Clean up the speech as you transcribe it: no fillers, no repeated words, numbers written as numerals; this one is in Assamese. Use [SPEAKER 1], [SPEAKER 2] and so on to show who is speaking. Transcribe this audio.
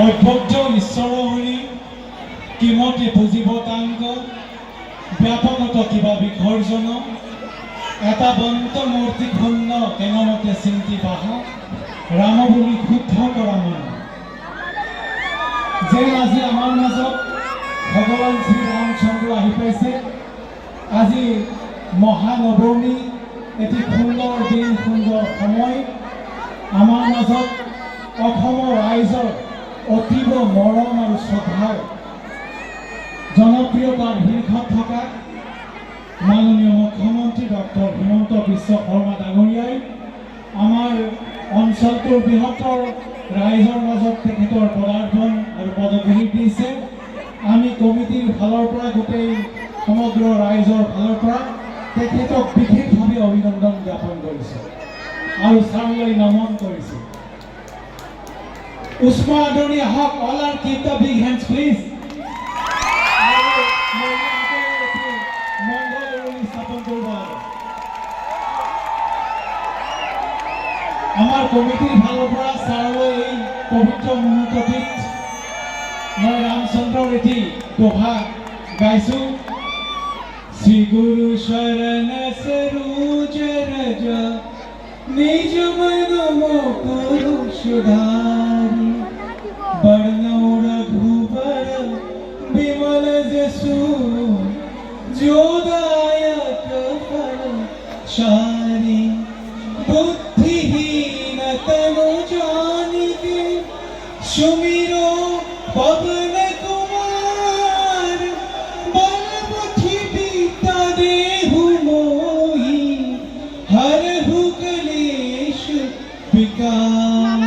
[SPEAKER 1] অভ্যব্য ঈশ্বৰ হৰি কিমতে বুজিব তাংগ ব্যাপকত কিবা বিসৰ্জন এটা বন্ত মূৰ্তি ক্ষুণ্ণ কেনমতে চিন্তি বাহা ৰাম বুলি শুদ্ধ কৰা মন যে আজি আমাৰ মাজত ভগৱান শ্ৰী ৰামচন্দ্ৰ আহি পাইছে। আজি মহানৱমী এটি সুন্দৰ দিন সুন্দৰ সময় আমাৰ মাজত অসমৰ ৰাইজৰ অতীব মৰম আৰু শ্ৰদ্ধাৰ জনপ্ৰিয়তাৰ শীৰ্ষত থকা মাননীয় মুখ্যমন্ত্ৰী ডক্টৰ হিমন্ত বিশ্ব শৰ্মা ডাঙৰীয়াই আমাৰ অঞ্চলটোৰ বৃহত্তৰ ৰাইজৰ মাজত তেখেতৰ পদাৰ্পণ আৰু পদগ্ৰহী দিছে। আমি কমিটিৰ ফালৰ পৰা গোটেই সমগ্ৰ ৰাইজৰ ফালৰ পৰা তেখেতক বিশেষভাৱে অভিনন্দন জ্ঞাপন কৰিছোঁ আৰু ছাৰলৈ নমন কৰিছোঁ। উষ্ম আদৰণি আহক, all R keep the big hands please. স্থাপন কৰিব লাগে। আমাৰ কমিটিৰ ফালৰ পৰা ছাৰলৈ এই পবিত্ৰ মুহূৰ্তটিত মই ৰামচন্দ্ৰৰ এটি দোহা গাইছোঁ। শ্ৰী গুৰু শৰণ সৰোজ ৰজ নিজ মন মুকুর সুধারি বর্ণৌ রঘুবর বিমল যশু যোদায়ক ফল চারি বুদ্ধিহীন তनु জানিকে সুমিরো পবন কুমার বলবুদ্ধি বিদ্যা দেহু মোহি হরহু কলেশ বিকার।